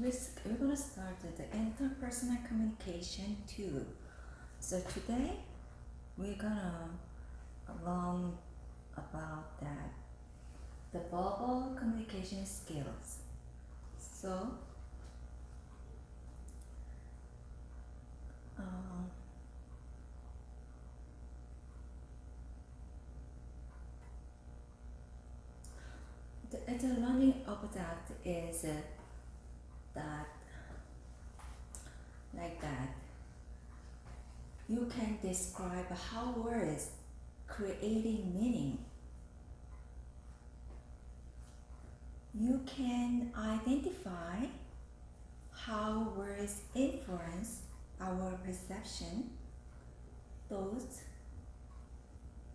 we're gonna start the interpersonal communication too. So today we're gonna learn about that the verbal communication skills. So um, the learning of that is that like that you can describe how words creating meaning. You can identify how words influence our perception, thoughts,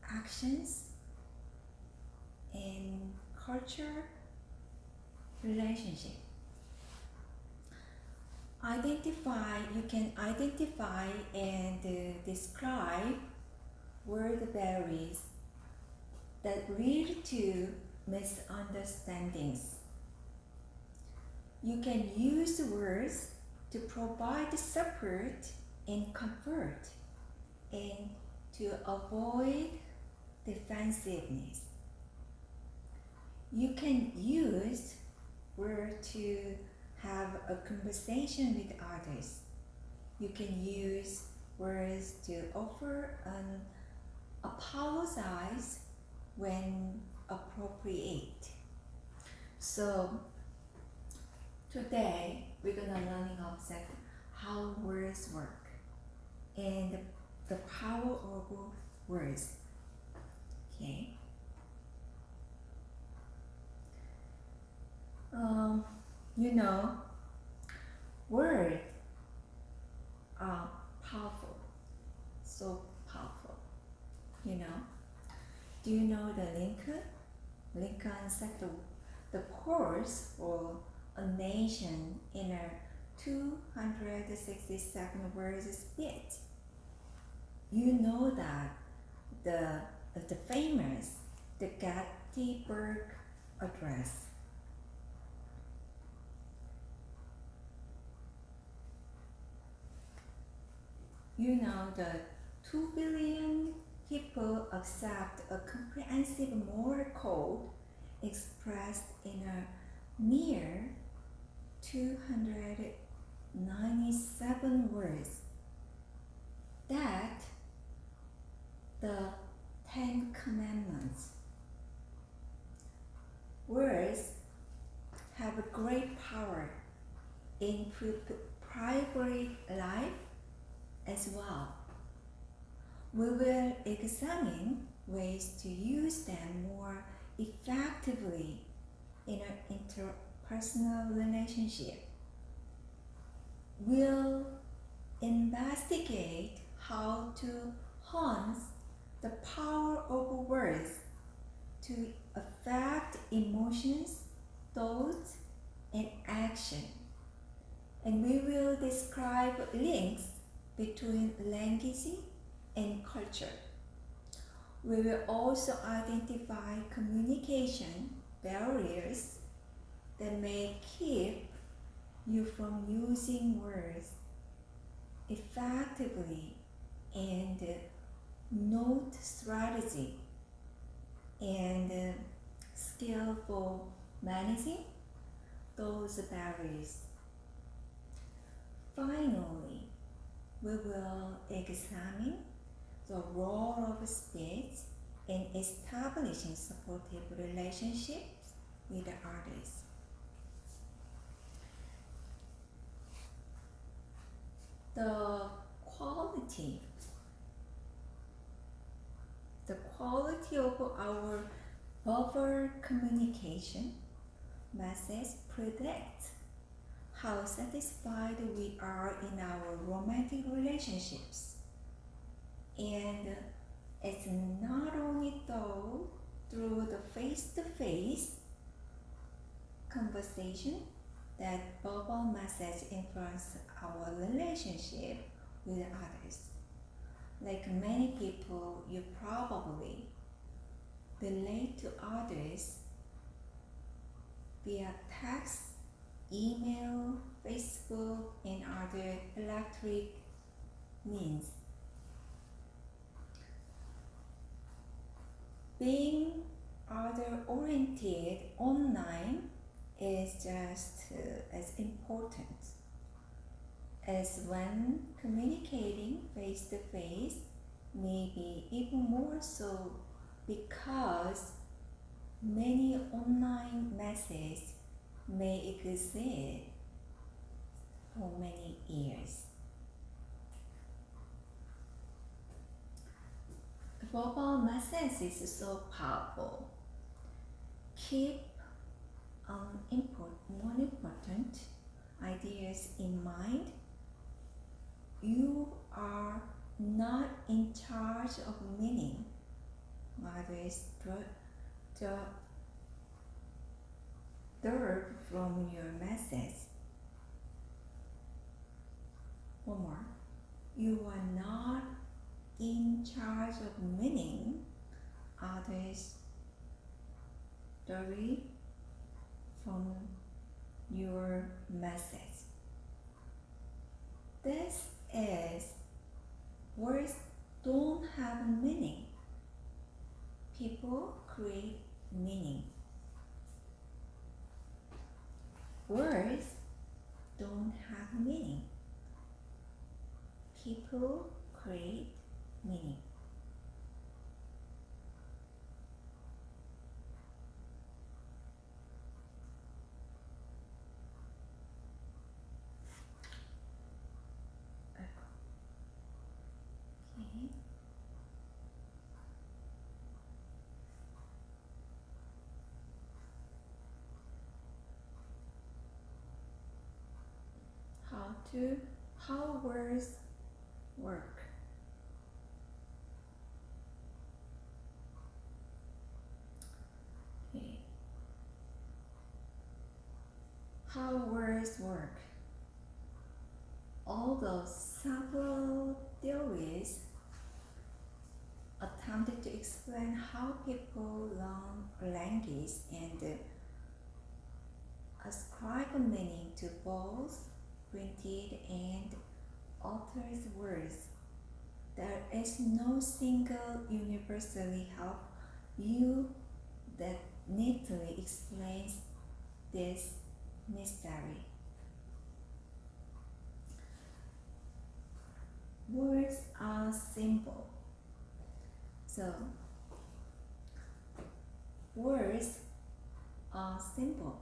actions, and culture relationship. You can identify and describe word barriers that lead to misunderstandings. You can use words to provide support and comfort and to avoid defensiveness. You can use words to have a conversation with others. You can use words to offer an apologize when appropriate. So today we're gonna learning about how words work and the power of words. Okay. You know, words are powerful, so powerful. You know, do you know the Lincoln? Lincoln set the course for a nation in a 267 words speech. You know that the famous the Gettysburg Address. You know that 2 billion people accept a comprehensive moral code expressed in a mere 297 words. That the 10 Commandments. Words have a great power in private life as well. We will examine ways to use them more effectively in an interpersonal relationship. We'll investigate how to harness the power of words to affect emotions, thoughts, and action. And we will describe links between language and culture. We will also identify communication barriers that may keep you from using words effectively and note strategy and skillful managing those barriers. Finally, we will examine the role of speech in establishing supportive relationships with others. The quality of our verbal communication message predicts how satisfied we are in our romantic relationships. And it's not only through the face-to-face conversation that verbal message influence our relationship with others. Like many people, you probably relate to others via text, email, Facebook, and other electronic means. Being other-oriented online is just as important as when communicating face-to-face, maybe even more so because many online messages may exist for many years. Verbal message is so powerful. Keep more important ideas in mind. You are not in charge of meaning, rather derived from your message. One more. You are not in charge of meaning, others derive from your message. This is words don't have meaning. People create meaning. Words don't have meaning. People create meaning. Okay. How words work. Okay. How words work. Although several theories attempted to explain how people learn language and ascribe a meaning to both printed and authored words, there is no single universally help view that neatly explains this mystery. Words are simple. So, words are simple.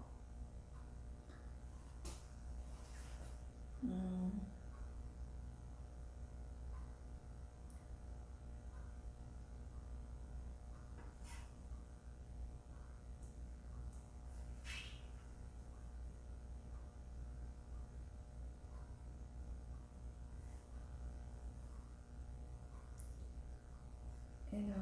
You know,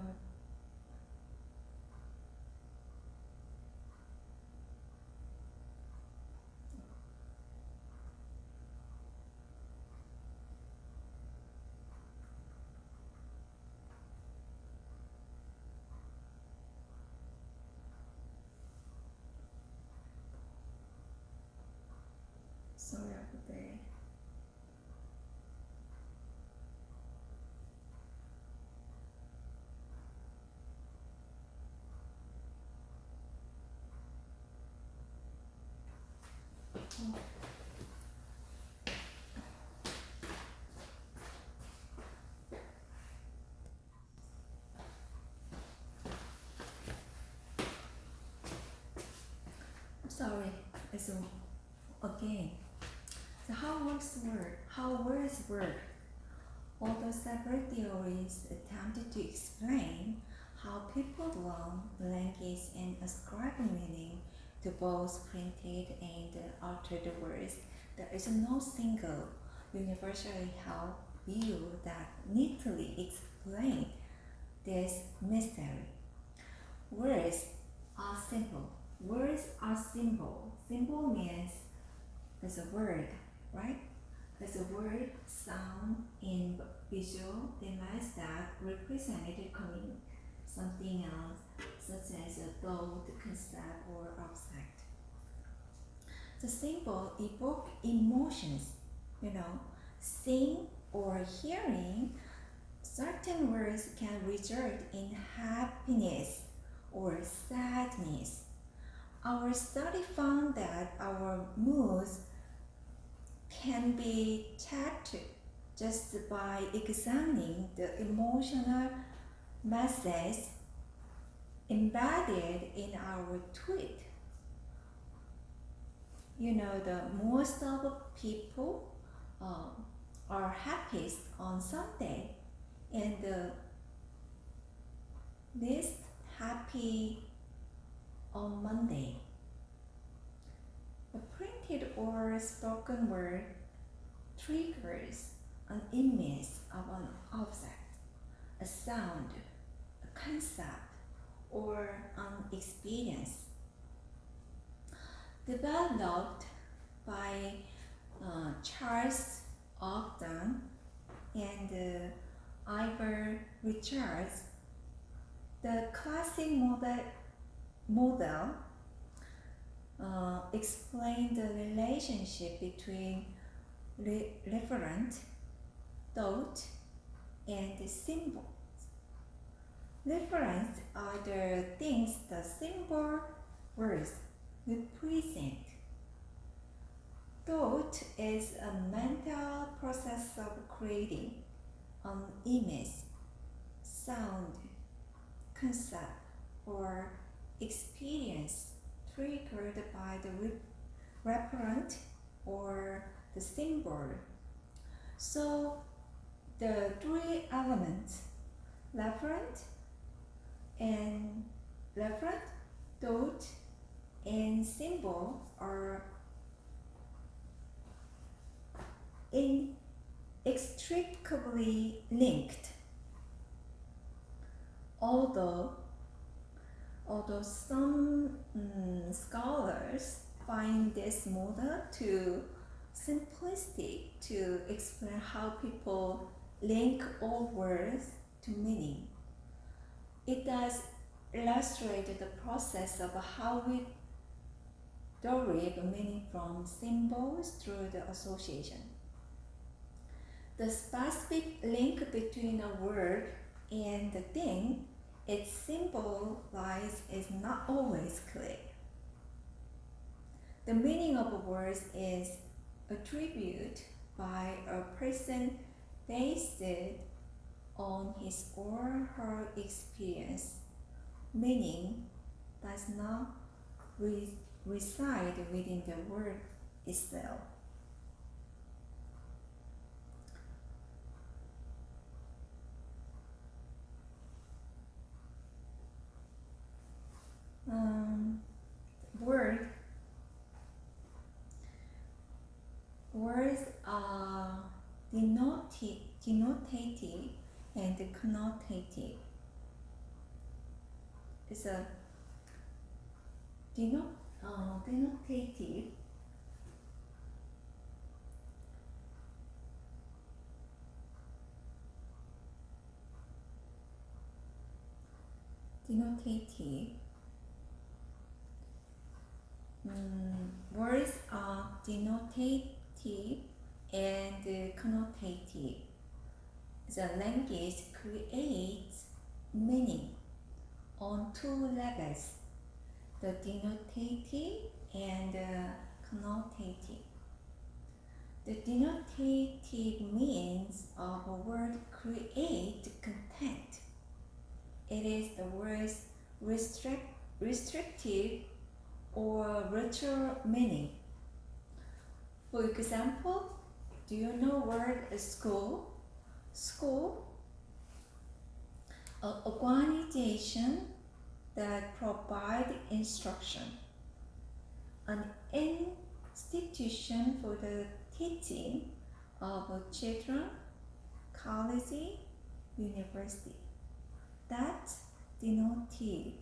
sorry about that. Sorry, it's again. So how words work. Although several theories attempted to explain how people learn language and ascribe meaning to both printed and altered words, there is no single universally held view that neatly explains this mystery. Words are simple. Words are simple. Simple means there's a word, right? There's a word, sound, and visual images that represented something else, such as a thought, concept, or object. The symbol evoke emotions, seeing or hearing certain words can result in happiness or sadness. Our study found that our moods can be checked just by examining the emotional message embedded in our tweet. The most of people are happiest on Sunday and the least happy on Monday. A printed or spoken word triggers an image of an object, a sound, a concept, or an experience. Developed by Charles Ogden and Ivor Richards, the classic model explained the relationship between referent, thought, and symbols. Referents are the things the symbol words represent. Thought is a mental process of creating an image, sound, concept, or experience triggered by the referent or the symbol. So the three elements, referent, thought, and symbol are inextricably linked. Although some scholars find this model too simplistic to explain how people link all words to meaning, it does illustrate the process of how we derive meaning from symbols through the association. The specific link between a word and the thing it symbolizes is not always clear. The meaning of words is attributed by a person based on his or her experience. Meaning does not reside within the word itself. Words are denotative and connotative. It's a denotative words are denotative and connotative. The language creates meaning on two levels, the denotative and connotative. The denotative means of a word create content. It is the word's restrictive or literal meaning. For example, do you know word school? School, an organization that provide instruction, an institution for the teaching of children, college, university. That's denotative.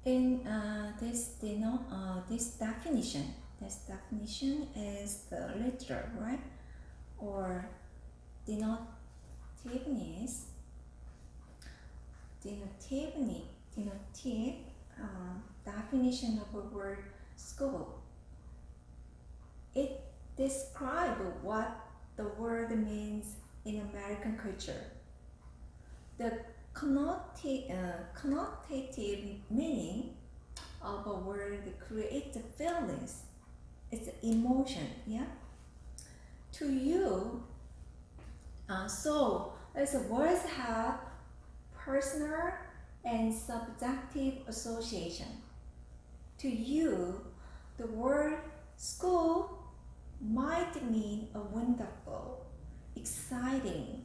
In this definition, This definition is the literal, right? Or denotiveness, denotive definition of a word school. It describes what the word means in American culture. The connotative meaning of a word creates feelings. It's emotion, yeah. To you, so as words have personal and subjective association. To you, the word school might mean a wonderful, exciting,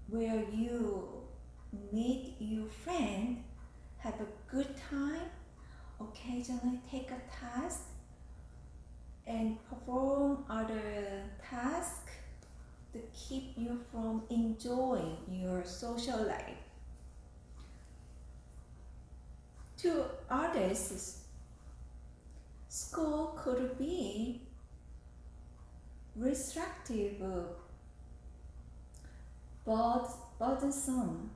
where you meet your friend, have a good time, occasionally take a test, and perform other tasks to keep you from enjoying your social life. To others, school could be restrictive, burdensome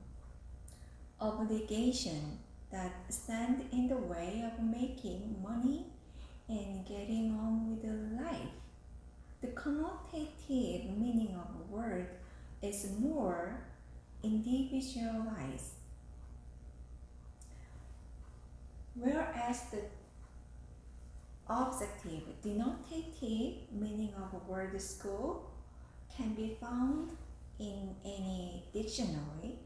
obligation that stand in the way of making money and getting on with life. The connotative meaning of a word is more individualized, whereas the objective, denotative meaning of a word school can be found in any dictionary.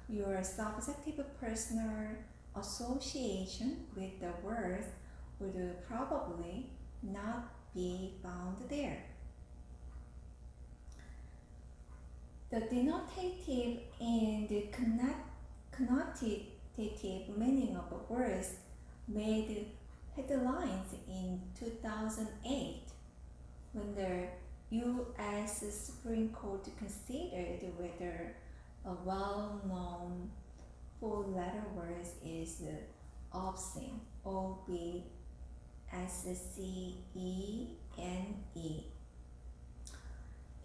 Your subjective personal association with the word would probably not be found there. The denotative and the connotative meaning of words made headlines in 2008 when the U.S. Supreme Court considered whether a well-known four-letter word is obscene, O-B-S-C-E-N-E.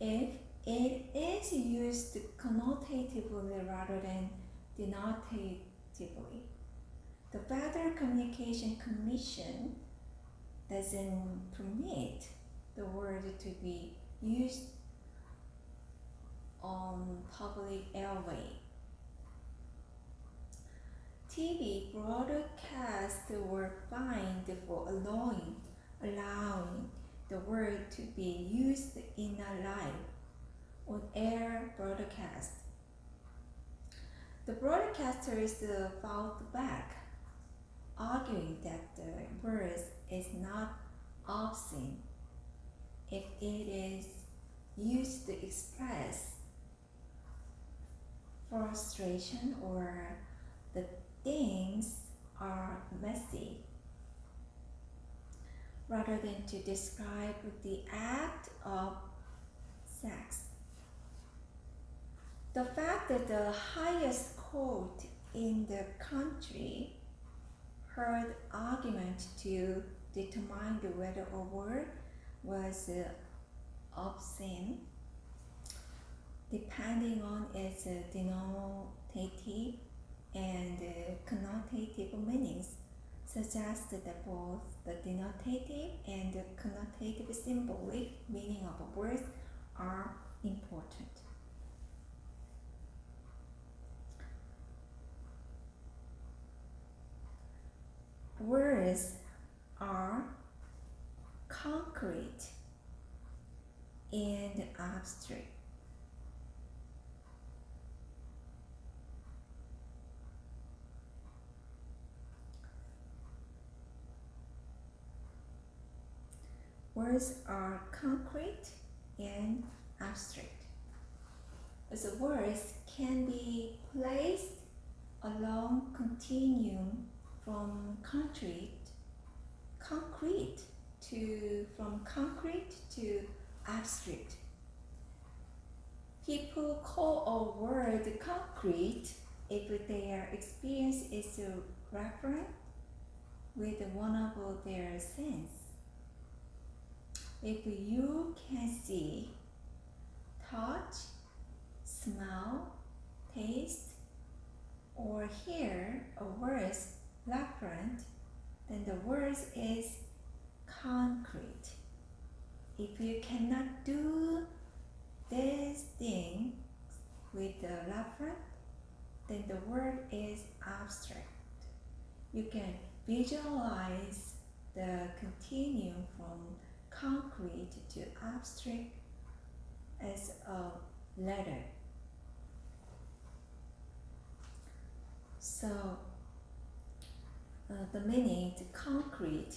If it is used connotatively rather than denotatively, the Federal Communication Commission doesn't permit the word to be used on public airway. TV broadcasts were fined for allowing the word to be used in a live on-air broadcast. The broadcasters fought back, arguing that the word is not obscene if it is used to express frustration or the things are messy, rather than to describe the act of sex. The fact that the highest court in the country heard argument to determine whether a word was obscene, depending on its denotative and connotative meanings, suggests that both the denotative and the connotative symbolic meaning of a word are important. Words are concrete and abstract. Words are concrete and abstract. As words can be placed along continuum from concrete to abstract. People call a word concrete if their experience is referent with one of their sense. If you can see, touch, smell, taste, or hear a word's referent, then the word is concrete. If you cannot do these things with the referent, then the word is abstract. You can visualize the continuum from concrete to abstract as a letter. So the meaning to concrete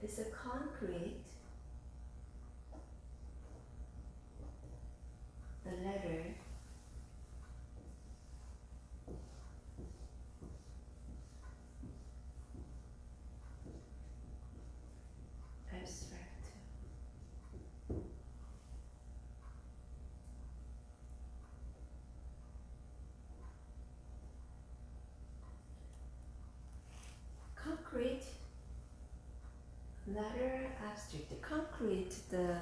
is a concrete, the letter abstract. Concrete, letter abstract. Concrete, the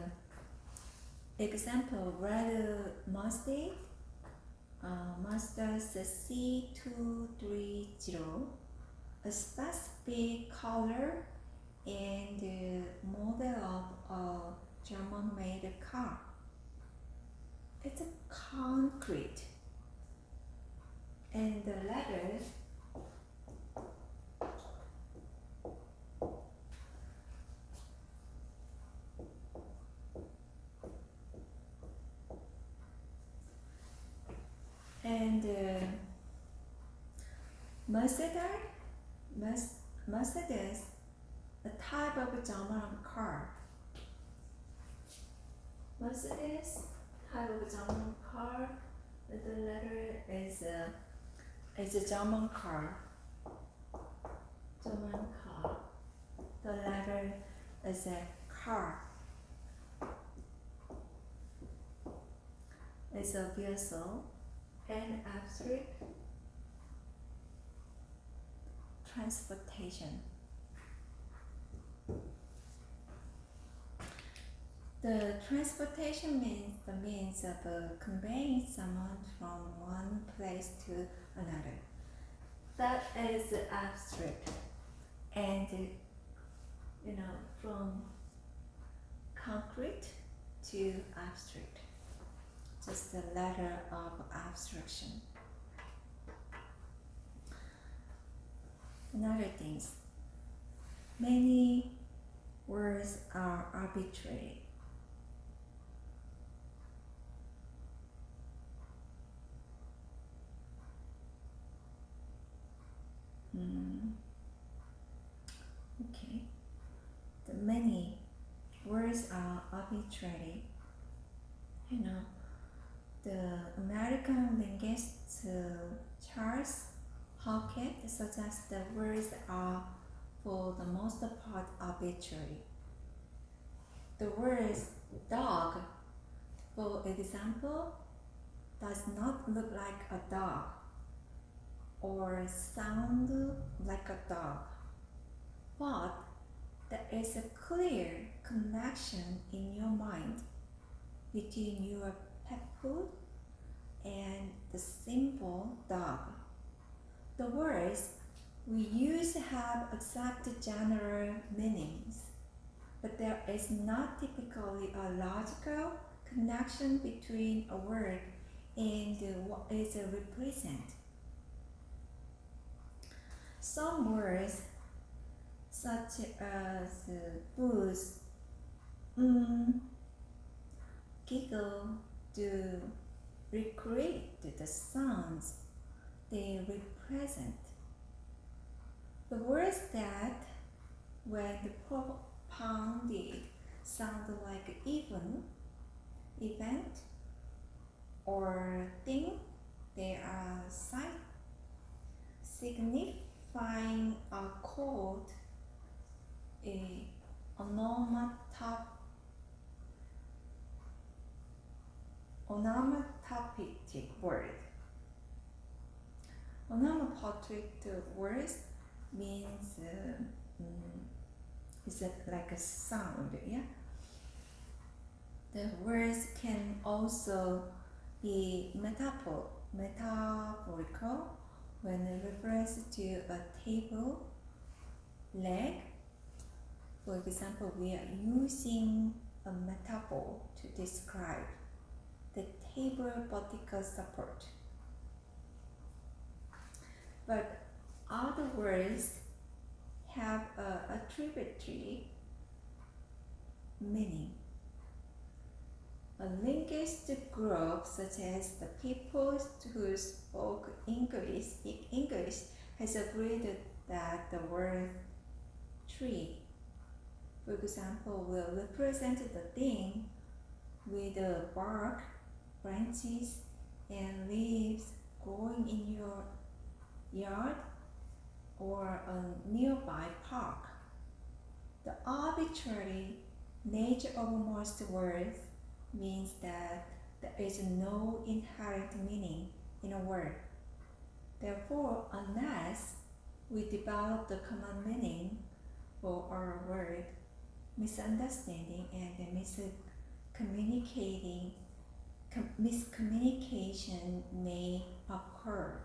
example red mustard, Mazda's C230, a specific color and model of a German-made car. It's a concrete, and the letters and Mercedes, a type of German car. Mercedes, type of German car. The letter is a German car. German car. The letter is a car. It's a vehicle and abstract transportation. The transportation means the means of conveying someone from one place to another. That is abstract, and from concrete to abstract, just the letter of abstraction. Another things, many words are arbitrary. Okay, the many words are arbitrary. The American linguist Charles Hawkett suggests the words are for the most part arbitrary. The words dog, for example, does not look like a dog or sound like a dog, but there is a clear connection in your mind between your pet food and the symbol dog. The words we use have exact general meanings, but there is not typically a logical connection between a word and what it represents. Some words, such as booze, giggle, do recreate the sounds they represent. The words that, when propounded, sound like even, event, or thing, they are signifying a called a onomatopoeic word. onomatopoeic words means it's like a sound, yeah. The words can also be metaphorical when it refers to a table leg. For example, we are using a metaphor to describe the table vertical support. But other words have a attributory meaning. A linguistic group such as the people who speak English has agreed that the word tree, for example, will represent the thing with the bark, branches, and leaves growing in your yard or a nearby park. The arbitrary nature of most words means that there is no inherent meaning in a word. Therefore, unless we develop the common meaning for our word, misunderstanding and miscommunication may occur.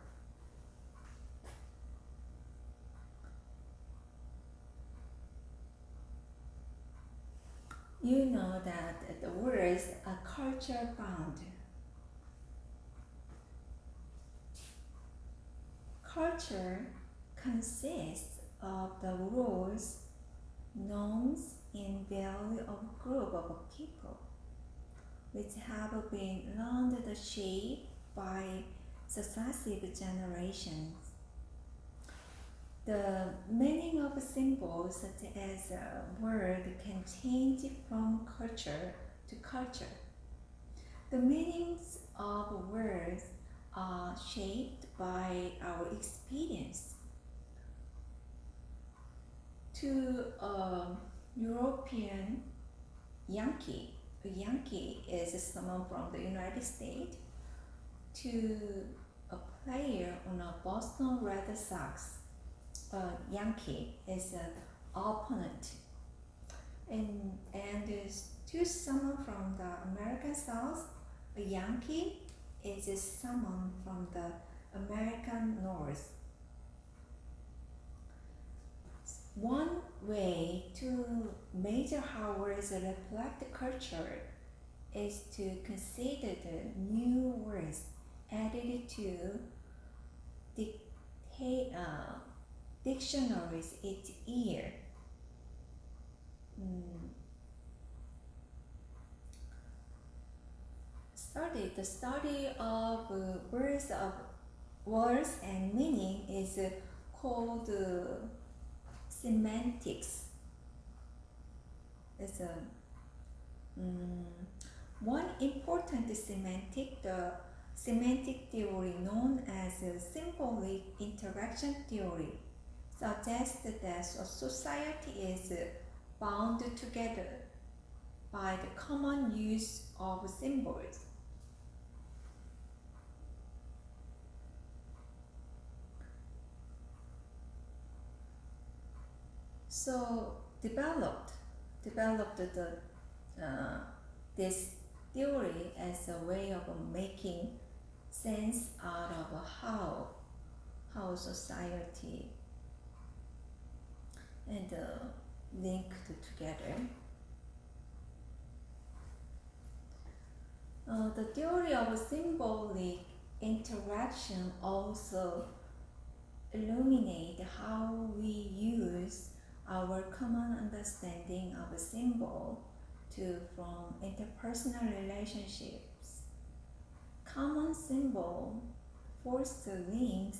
You know that the words are culture bound. Culture consists of the rules, norms, and value of a group of people, which have been learned and shaped by successive generations. The meaning of symbols such as a word can change from culture to culture. The meanings of words are shaped by our experience. To a European Yankee, a Yankee is someone from the United States. To a player on a Boston Red Sox, Yankee is an opponent, and to someone from the American South, a Yankee is someone from the American North. One way to measure how words reflect culture is to consider the new words added to dictionaries each year. The study of words and meaning is called semantics. It's one important the semantic theory known as symbolic interaction theory suggests that a society is bound together by the common use of symbols. So developed this theory as a way of making sense out of how society and linked together. The theory of symbolic interaction also illuminate how we use our common understanding of a symbol to form interpersonal relationships. Common symbol foster links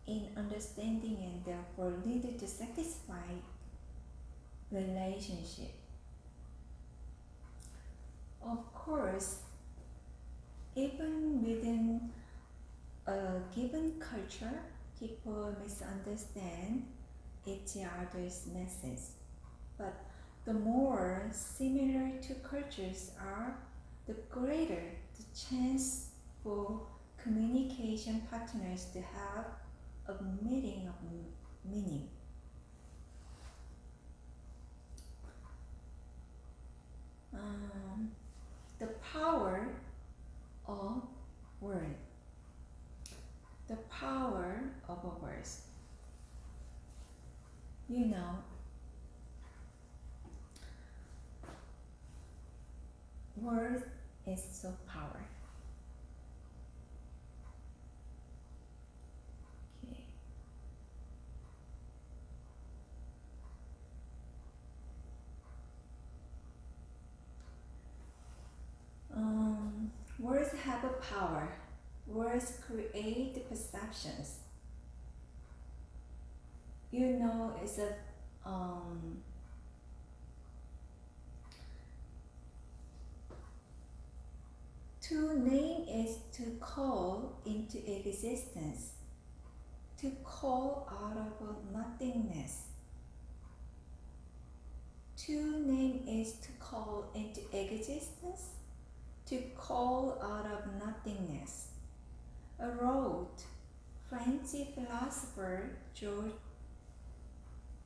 in understanding and therefore lead to satisfied relationship. Of course, even within a given culture, people misunderstand each other's message. But the more similar two cultures are, the greater the chance for communication partners to have a meeting of meaning. The power of word. The power of a word. You know, word is so powerful. Okay. Words have a power. Words create perceptions. You know, it's a to name is to call into existence, to call out of nothingness. To name is to call into existence, to call out of nothingness. Wrote French philosopher George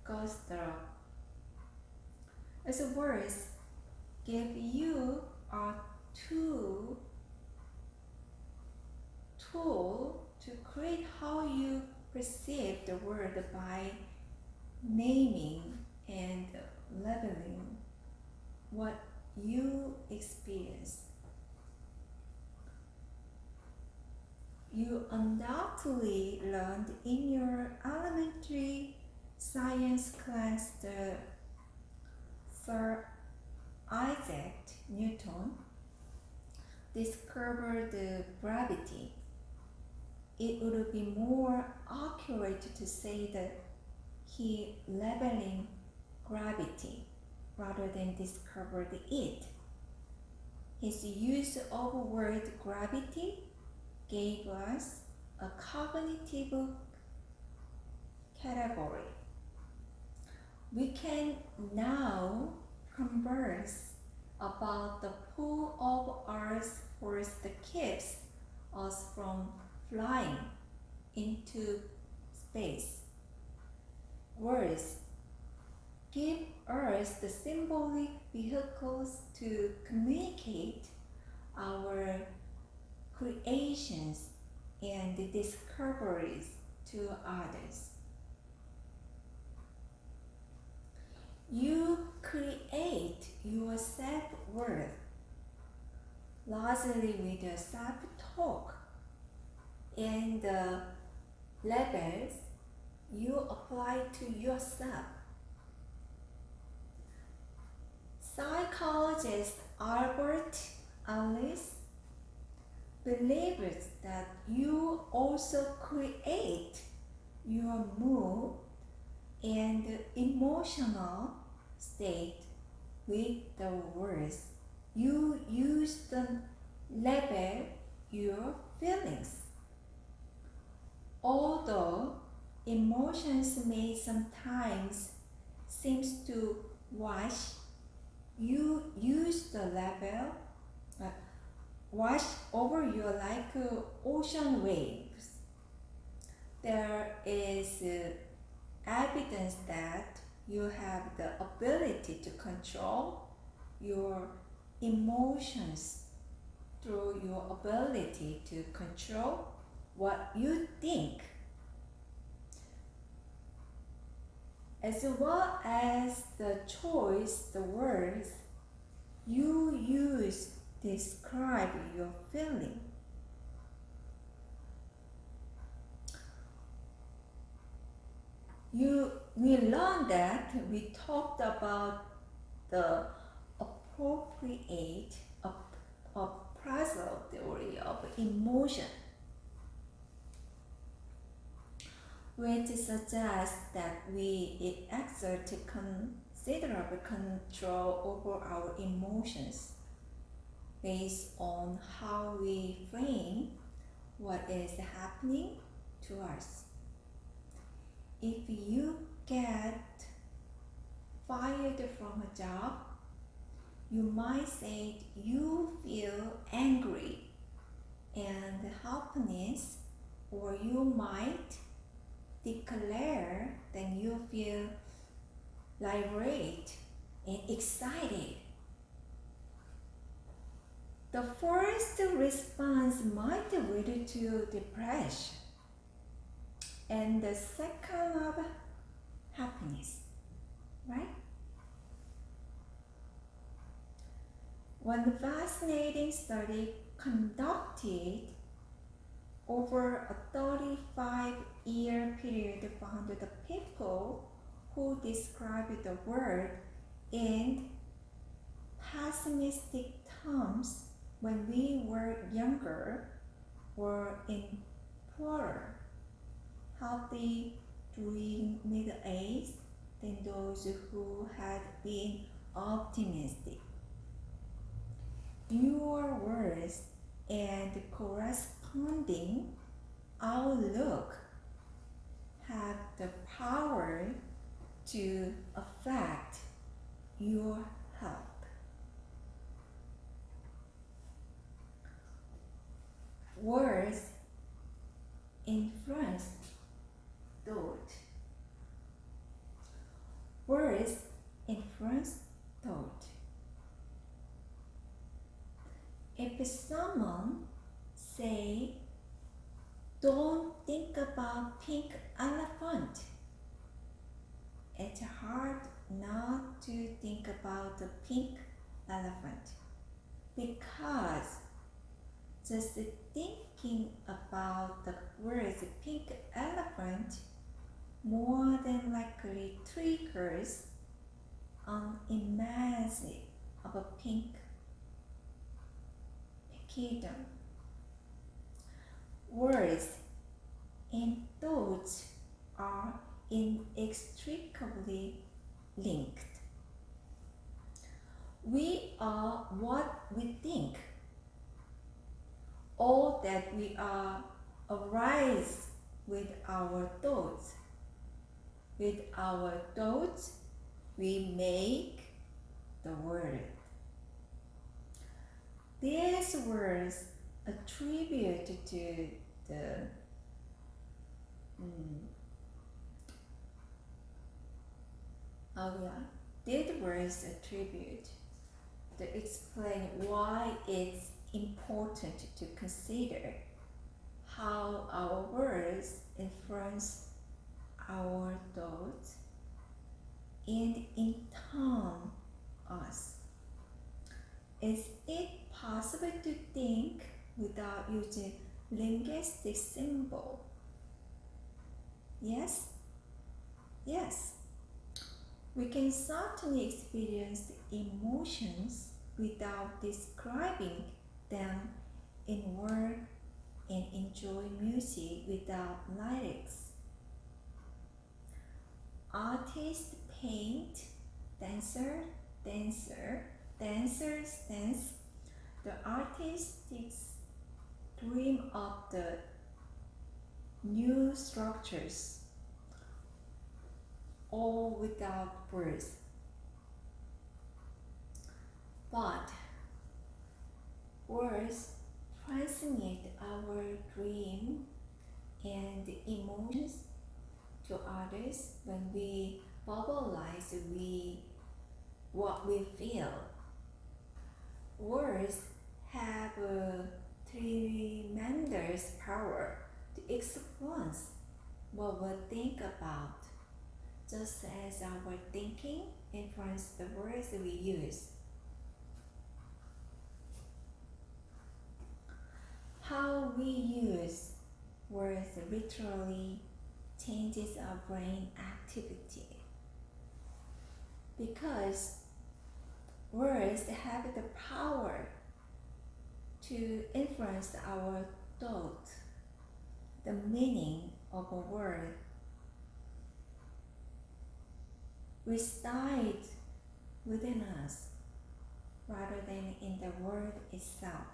Gustave. As words give you a tool to create how you perceive the world by naming and labeling what you experience. You undoubtedly learned in your elementary science class that Sir Isaac Newton discovered gravity. It would be more accurate to say that he labeling gravity rather than discovered it. His use of word gravity gave us a cognitive category. We can now converse about the pull of Earth's force that keeps us from flying into space. Words give us the symbolic vehicles to communicate our creations and discoveries to others. You create your self-worth largely with your self-talk and the labels you apply to yourself. Psychologist Albert Ellis believes that you also create your mood and emotional state with the words you use to label your feelings. Although emotions may sometimes seem to wash, you use the label wash over you like ocean waves. There is evidence that you have the ability to control your emotions through your ability to control what you think, as well as the choice, the words you use to describe your feeling. We learned that we talked about the appropriate appraisal theory of emotion, which suggests that we exert considerable control over our emotions based on how we frame what is happening to us. If you get fired from a job, you might say you feel angry and happiness, or you might declare that you feel liberated and excited. The first response might lead to depression, and the second of happiness, right? One fascinating study conducted over a 35-year period found the people who described the world in pessimistic terms when we were younger were in poorer, healthy during middle age than those who had been optimistic. Your words and corresponding outlook have the power to affect your health. Words influence thought. Words influence thought. If someone say, "Don't think about pink elephant," it's hard not to think about the pink elephant, because just thinking about the words pink elephant more than likely triggers an image of a pink kingdom. Words and thoughts are inextricably linked. We are what we think. All that we are arise with our thoughts. With our thoughts, we make the world. These words attribute to the these words attribute to explain why it's important to consider how our words influence our thoughts and in turn us. Is it possible to think without using linguistic symbol? Yes? Yes. We can certainly experience emotions without describing them in words and enjoy music without lyrics. Artists paint, dancers dance. The artists dream up the new structures, all without words. But words transmit our dream and emotions to others when we verbalize what we feel. Words have a tremendous power to influence what we think about, just as our thinking influences the words we use. How we use words literally changes our brain activity, because words have the power to influence our thought. The meaning of a word resides within us rather than in the word itself.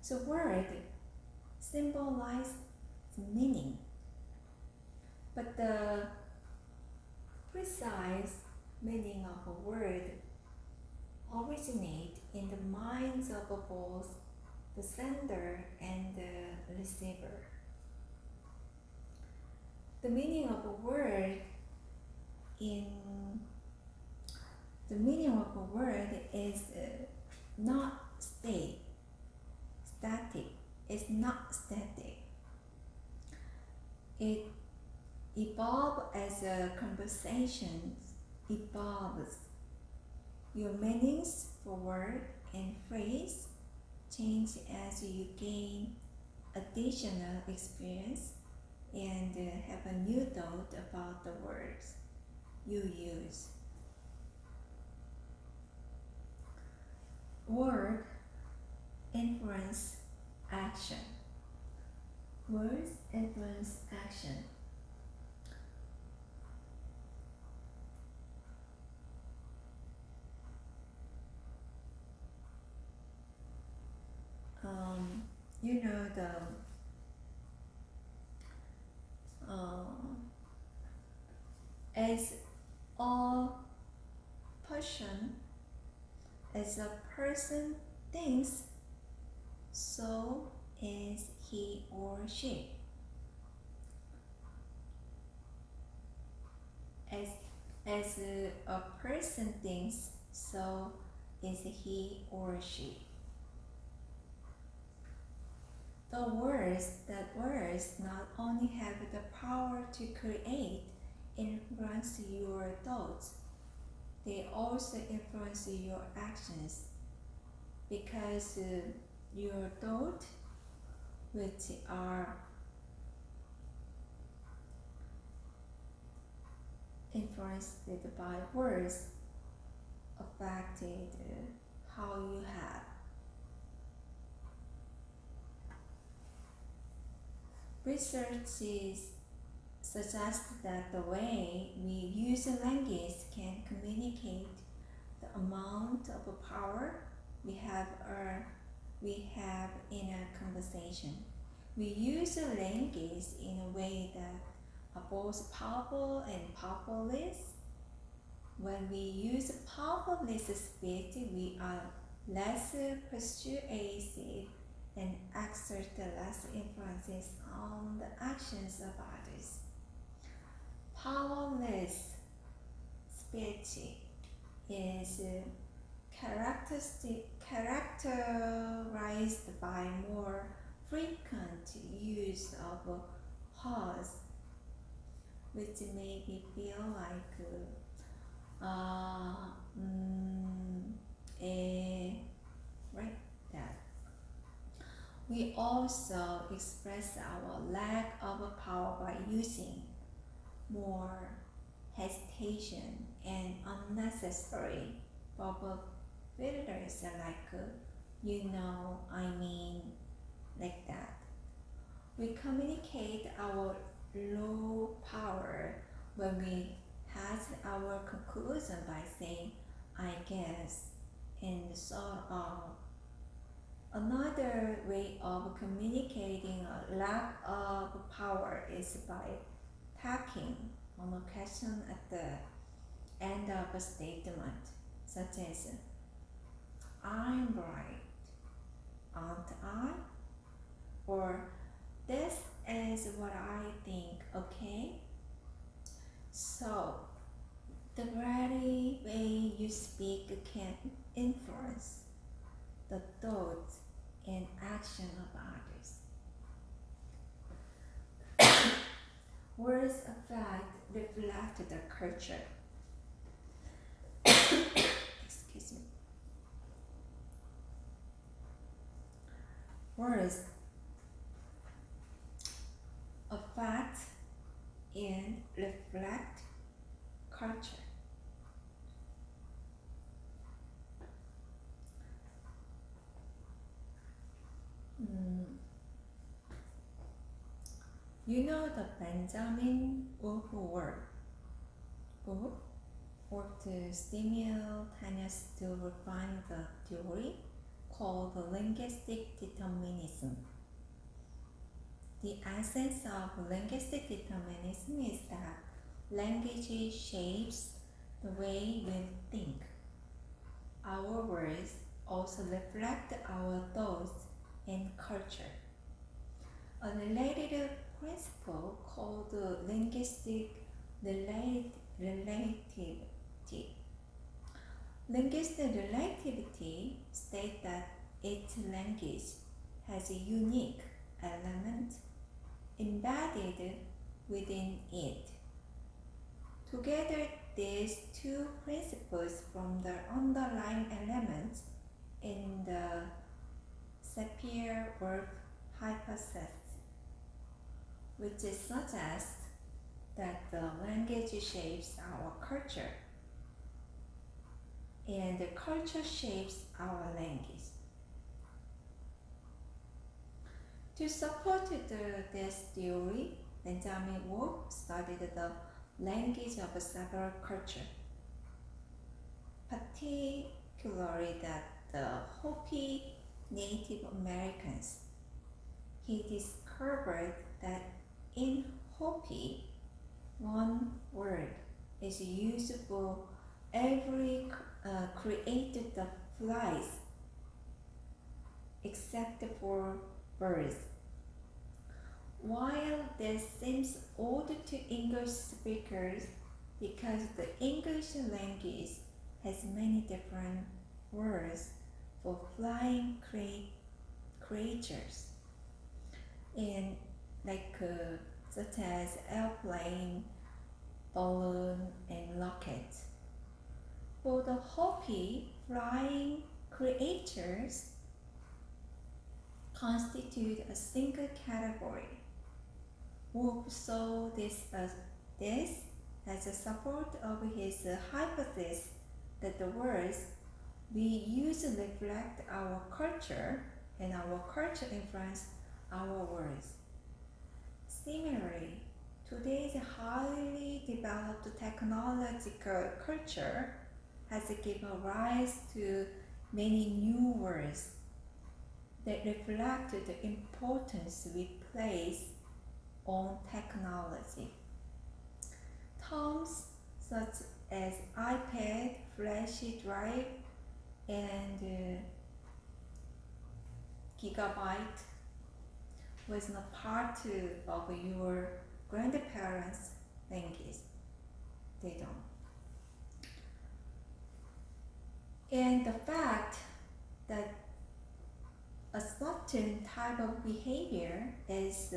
So word symbolize meaning, but the precise meaning of a word originate in the minds of both the sender and the receiver. The meaning of a word is not static. It's not static. It evolves as a conversation evolves. Your meanings for word and phrase change as you gain additional experience and have a new thought about the words you use. Word influence action. Words influence action. You know as a person thinks, so is he or she. As a person thinks, so is he or she. That words not only have the power to create, influence your thoughts, they also influence your actions, because your thoughts, which are influenced by words, affected how you have. Research suggests that the way we use language can communicate the amount of power we have in a conversation. We use language in a way that are both powerful and powerless. When we use powerless speech, we are less persuasive and exert less influences on the actions of others. Powerless speech is characterized by more frequent use of pause, which make me feel like right that. We also express our lack of power by using more hesitation and unnecessary verbal fillers like I mean, like that. We communicate our low power when we has our conclusion by saying I guess and sort of. Another way of communicating a lack of power is by tacking on a question at the end of a statement, such as I'm bright, aren't I? Or this is what I think, okay? So, the very way you speak can influence the thoughts and action of others. Words reflect the culture. Excuse me. Words affect and reflect culture. You know the Benjamin Wolf worked simultaneously to refine the theory called linguistic determinism. The essence of linguistic determinism is that language shapes the way we think. Our words also reflect our thoughts and culture. A related principle called linguistic relativity. Linguistic relativity states that each language has a unique element embedded within it. Together, these two principles form the underlying elements in the Sapir-Whorf hypothesis, which suggests that the language shapes our culture and the culture shapes our language. To support this theory, Benjamin Wolf studied the language of several cultures, particularly that the Hopi Native Americans. He discovered that in Hopi, one word is used for every creature that flies, except for birds. While this seems odd to English speakers because the English language has many different words for flying creatures, and such as airplane, balloon, and rocket. For the Hopi, flying creatures constitute a single category. Wolf saw this as a support of his hypothesis that the words we use reflect our culture and our culture influence our words. Similarly, today's highly developed technological culture has given rise to many new words that reflect the importance we place on technology. Terms such as iPad, flash drive, and gigabyte was not part of your grandparents' language. They don't. And the fact that a certain type of behavior is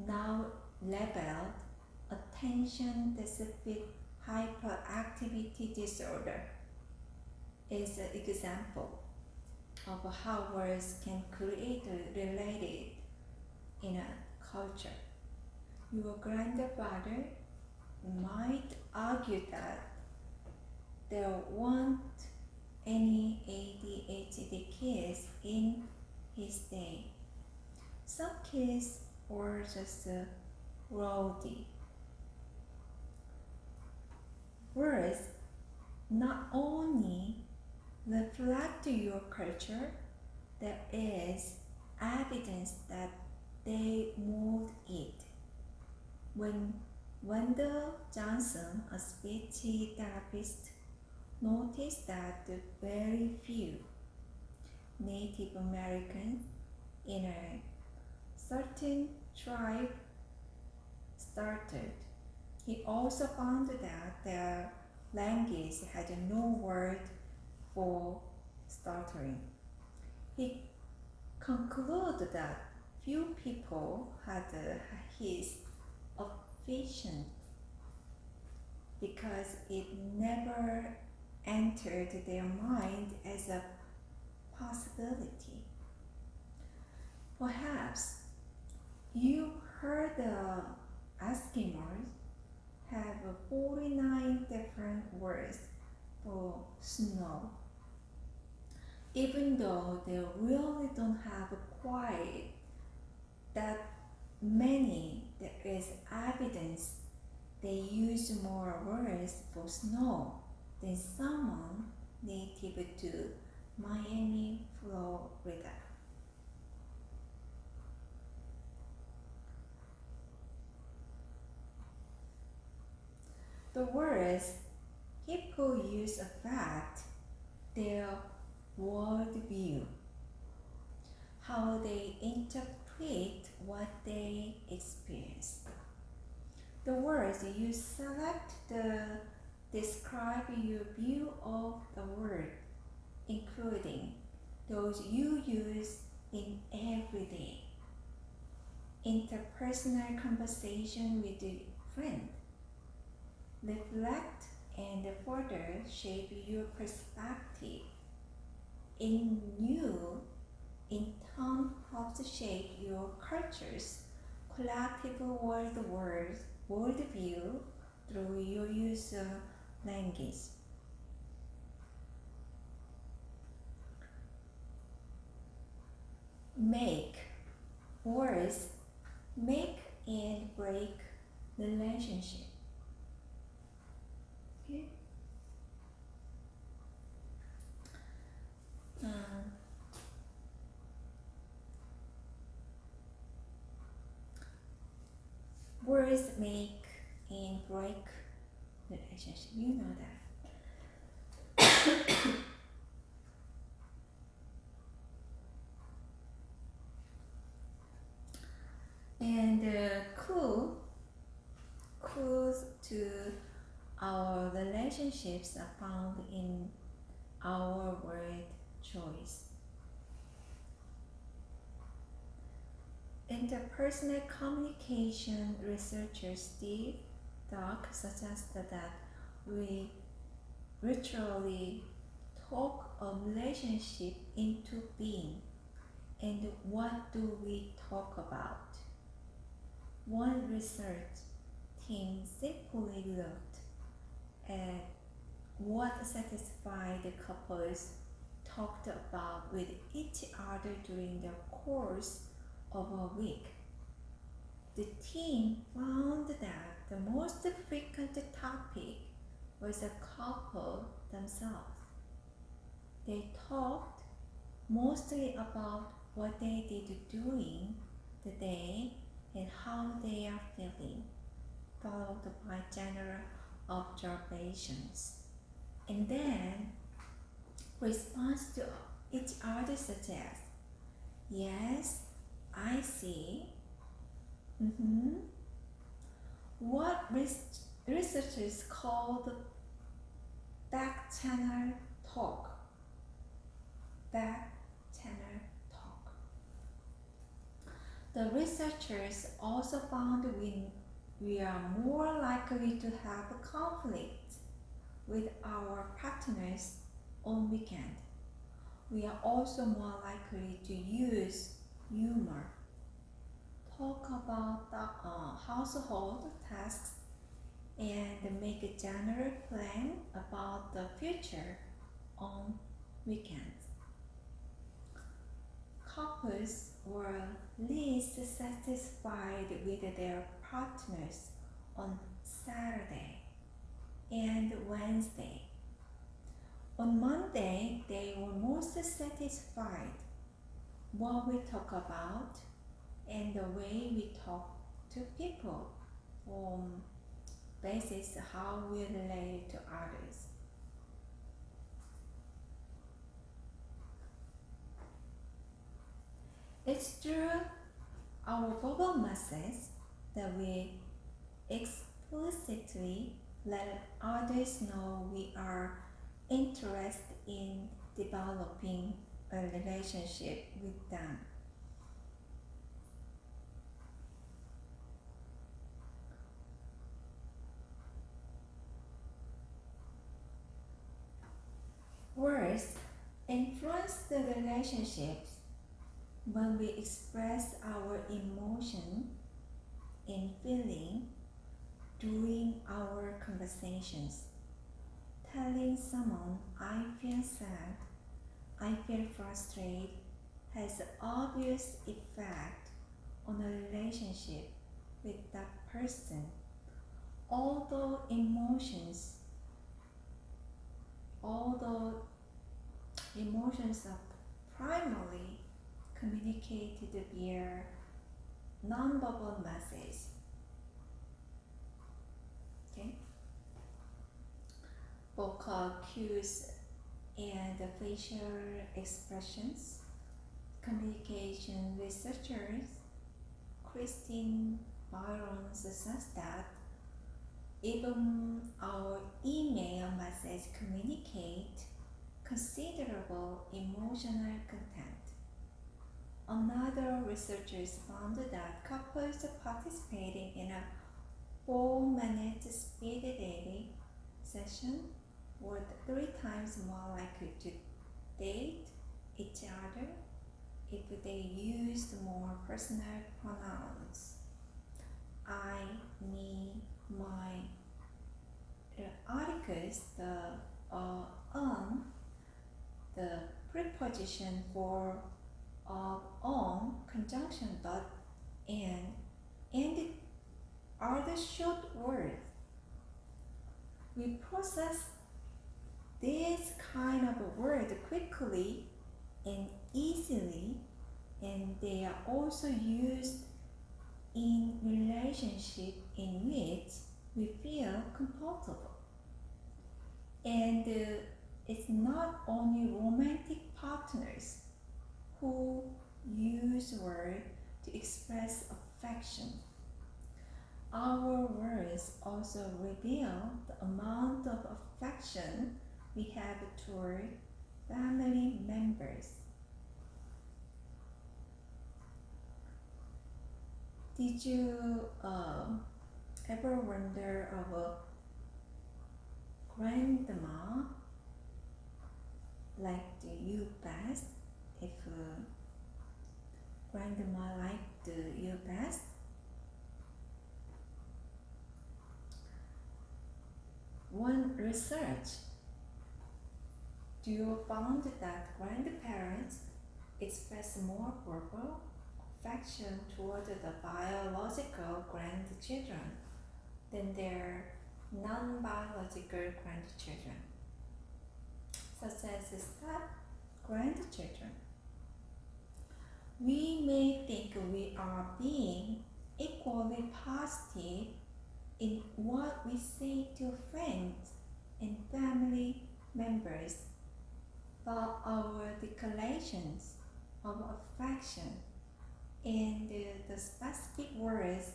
now labeled attention deficit hyperactivity disorder is an example of how words can create a related in a culture. Your grandfather might argue that there weren't any ADHD kids in his day. Some kids were just rowdy. Words not only reflect your culture, there is evidence that they moved it. When Wendell Johnson, a speech therapist, noticed that very few Native Americans in a certain tribe started, he also found that their language had no word for stuttering. He concluded that few people had his affliction because it never entered their mind as a possibility. Perhaps you heard the Eskimos have 49 different words for snow. Even though they really don't have quite that many, there is evidence they use more words for snow than someone native to Miami, Florida. The words people use affect their worldview. how they interpret what they experience. The words you select describe your view of the world, including those you use in everyday interpersonal conversation with a friend. Reflect and further shape your perspective. In turn helps shape your culture's collective worldview through your use of language. Make. Words make and break relationship. Okay. Words make and break relationship. You know that. And clues to our relationships are found in our word choice. Interpersonal communication researcher Steve Dock suggested that we literally talk a relationship into being. And what do we talk about? One research team simply looked at what satisfied couples talked about with each other during the course of a week. The team found that the most frequent topic was the couple themselves. They talked mostly about what they did during the day and how they are feeling, followed by general observations. And then response to each other suggests, yes, I see. What researchers call back channel talk. Back channel talk. The researchers also found we are more likely to have a conflict with our partners on weekend. We are also more likely to use humor, talk about the household tasks, and make a general plan about the future on weekends. Couples were least satisfied with their partners on Saturday and Wednesday. On Monday, they were most satisfied. What we talk about and the way we talk to people basis how we relate to others. It's through our verbal message that we explicitly let others know we are interested in developing a relationship with them. Words influence the relationships when we express our emotion and feeling during our conversations. Telling someone I feel sad, I feel frustrated has obvious effect on a relationship with that person. Although emotions are primarily communicated via nonverbal message. Okay? Vocal cues and facial expressions communication researchers Christine Byron says that even our email message communicate considerable emotional content. Another researchers found that couples participating in a 4-minute speed dating session were 3 times more likely to date each other if they used more personal pronouns. I, me, my. The articles, the preposition for on, conjunction dot, and are the short words. We process this kind of word quickly and easily, and they are also used in relationship in which we feel comfortable. And it's not only romantic partners who use words to express affection. Our words also reveal the amount of affection we have toward family members. Did you ever wonder of a grandma liked you best? If grandma liked you best? One research duo found that grandparents express more verbal affection toward the biological grandchildren than their non-biological grandchildren, such as step-grandchildren. We may think we are being equally positive in what we say to friends and family members, but our declarations of affection and the specific words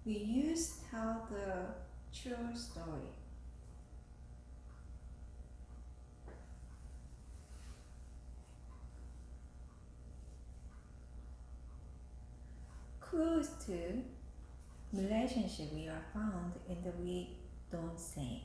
we use tell the true story. Clues to relationship we are found in the we don't say.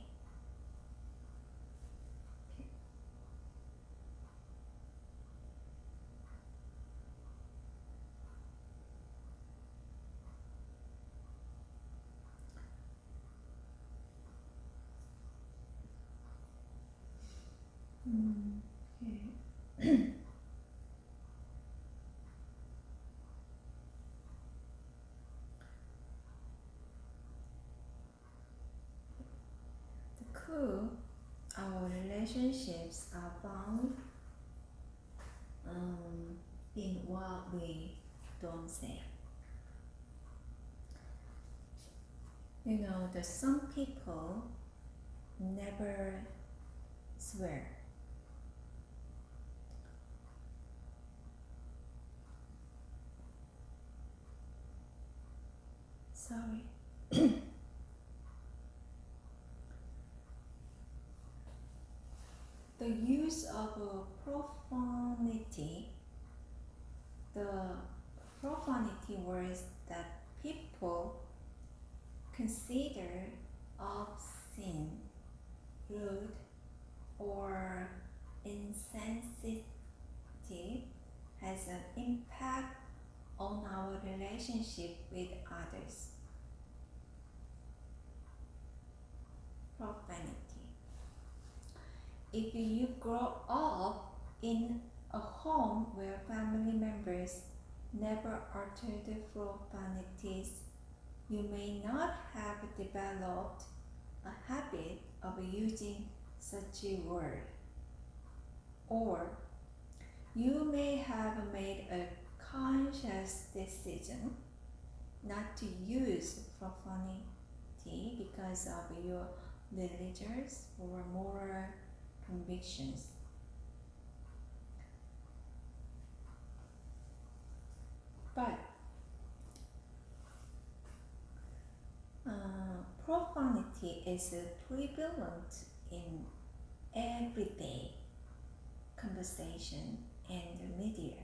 Okay. The clue our relationships are found in what we don't say. You know that some people never swear. Sorry. The use of profanity, the profanity words that people consider obscene, rude, or insensitive has an impact on our relationship with others. Profanity. If you grow up in a home where family members never uttered profanities, you may not have developed a habit of using such a word. Or you may have made a conscious decision not to use profanity because of your religious or moral convictions. But profanity is prevalent in everyday conversation and media.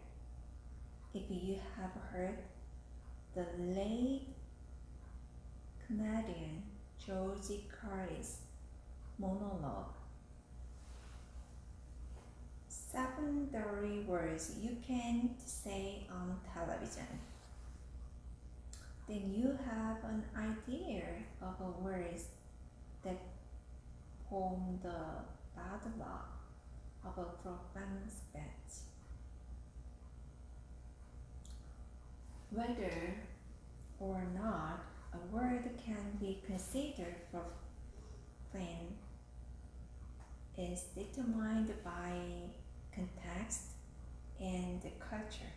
If you have heard the late comedian George Carlin's monologue, 7 dirty words you can't say on television, then you have an idea of words that form the bedrock of a profound speech. Whether or not a word can be considered profane is determined by context and culture.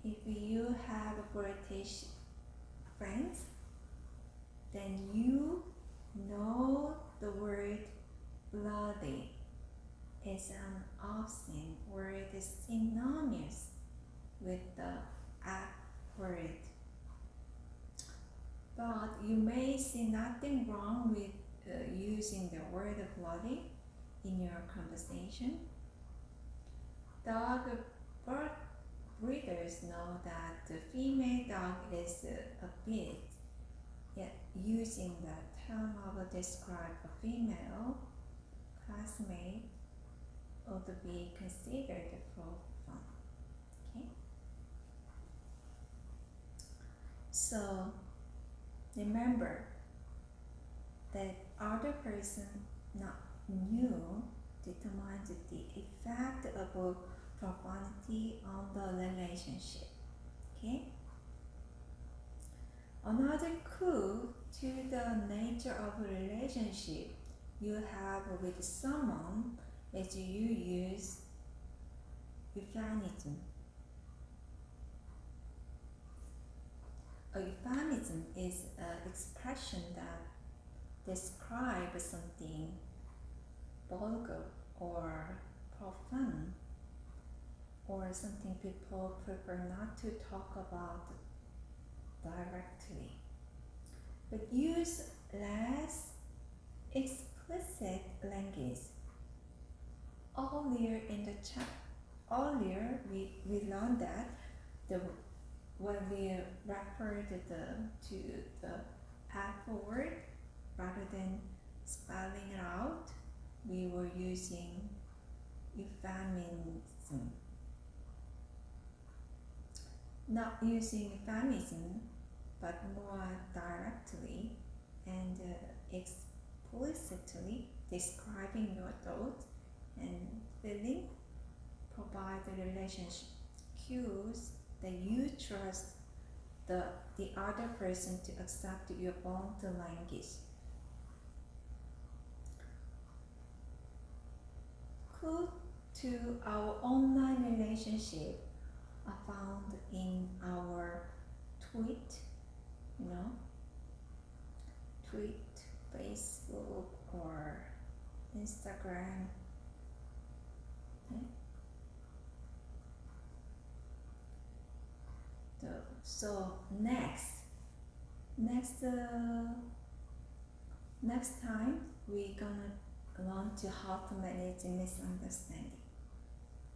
If you have British friends, then you know the word bloody is an obscene word synonymous with the F word. But you may see nothing wrong with using the word bloody in your conversation. Dog breeders know that the female dog is a bit, yet using the term of describe a female classmate ought to be considered profane. Okay? So remember that other person, not you, determines the effect of profanity on the relationship. Okay? Another clue to the nature of a relationship you have with someone is you use euphemism. A euphemism is an expression that describes something vulgar or profane, or something people prefer not to talk about directly, but use less explicit language. Earlier we learned that when we referred to the F word, rather than spelling it out, we were using euphemism. Not using euphemism, but more directly and explicitly describing your thoughts and feeling, provide the relationship cues that you trust the other person to accept your bond language. Clue to our online relationship are found in our tweet, Facebook or Instagram. Okay? So next time we're gonna learn to how to manage misunderstanding.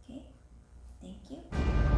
Okay, thank you.